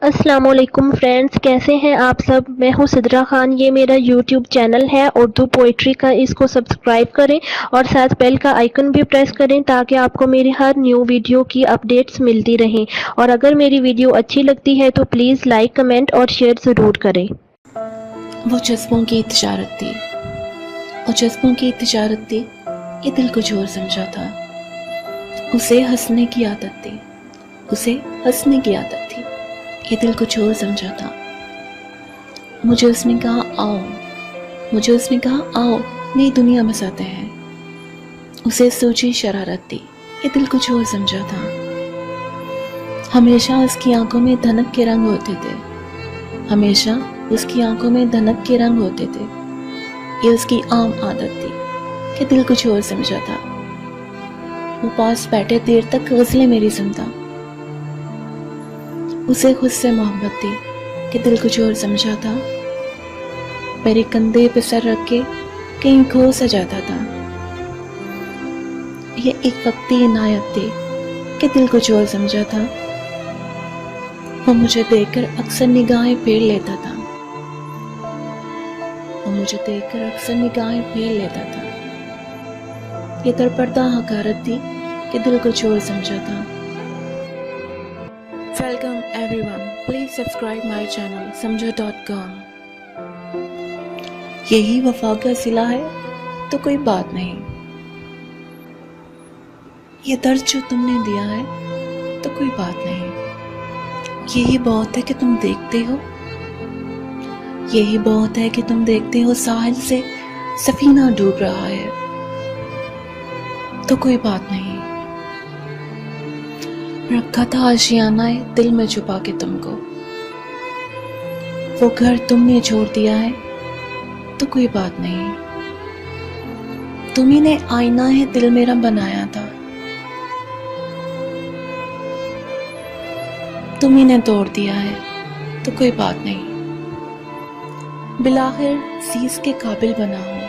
अस्सलामुअलैकुम फ्रेंड्स, कैसे हैं आप सब। मैं हूं सिद्रा खान। ये मेरा यूट्यूब चैनल है उर्दू पोइट्री का। इसको सब्सक्राइब करें और साथ बेल का आइकन भी प्रेस करें ताकि आपको मेरी हर न्यू वीडियो की अपडेट्स मिलती रहें। और अगर मेरी वीडियो अच्छी लगती है तो प्लीज़ लाइक, कमेंट और शेयर ज़रूर करें। वो जज्बों की तिजारत थी, वो जज्बों की तिजारत थी, ये दिल को चोर समझा था। उसे हंसने की आदत थी, उसे हंसने की आदत थी, ये दिल को चोर समझा था। मुझे उसने कहा आओ, मुझे उसने कहा आओ, नई दुनिया बसाते हैं। उसे सूझी शरारत थी, ये दिल को चोर समझा था। हमेशा उसकी आंखों में धनक के रंग होते थे, हमेशा उसकी आंखों में धनक के रंग होते थे, ये उसकी आम आदत थी कि दिल कुछ और समझा था। वो पास बैठे देर तक गज़लें मेरी सुनता, उसे खुद से मोहब्बत थी कि दिल कुछ और समझा था। मेरे कंधे पे सर रख के कहीं खो सा जाता था, ये एक वक्ती इनायत थी कि दिल कुछ और समझा था। वो मुझे देखकर अक्सर निगाहें फेर लेता था, वो मुझे देखकर अक्सर निगाहें फेर लेता था। ये दरपर्दा हकारत थी कि दिल को चोर समझा था। Welcome everyone, please subscribe my channel समझो.com। यही वफा का सिला है तो कोई बात नहीं, ये दर्द जो तुमने दिया है तो कोई बात नहीं। यही बहुत है कि तुम देखते हो, यही बहुत है कि तुम देखते हो साहिल से सफीना डूब रहा है तो कोई बात नहीं। रखा था आशियाना दिल में छुपा के तुमको, वो घर तुमने छोड़ दिया है तो कोई बात नहीं। तुम्ही ने आईना है दिल मेरा बनाया था, तुम्ही ने तोड़ दिया है तो कोई बात नहीं। बिलाखिर सीस के काबिल बना हूं,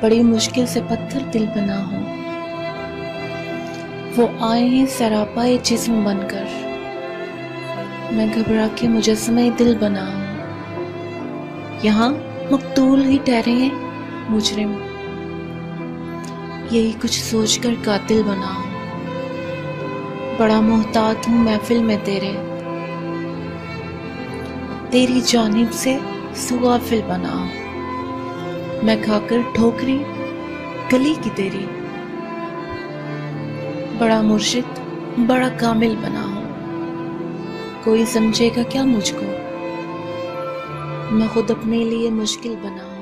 बड़ी मुश्किल से पत्थर दिल बना हूं। वो आए हैं सरापाए जिस्म बनकर, मैं घबरा के मुजस्समे दिल बना हूं। यहाँ मकतूल ही ठहरे हैं मुजरिम, यही कुछ सोचकर कातिल बना हूं। बड़ा मोहतात हूं महफिल में तेरी जानिब से सुगाफिल बना हूं। मैं खाकर ठोकरी गली की तेरी, बड़ा मुर्शिद बड़ा कामिल बना हूं। कोई समझेगा क्या मुझको, मैं खुद अपने लिए मुश्किल बना हूं।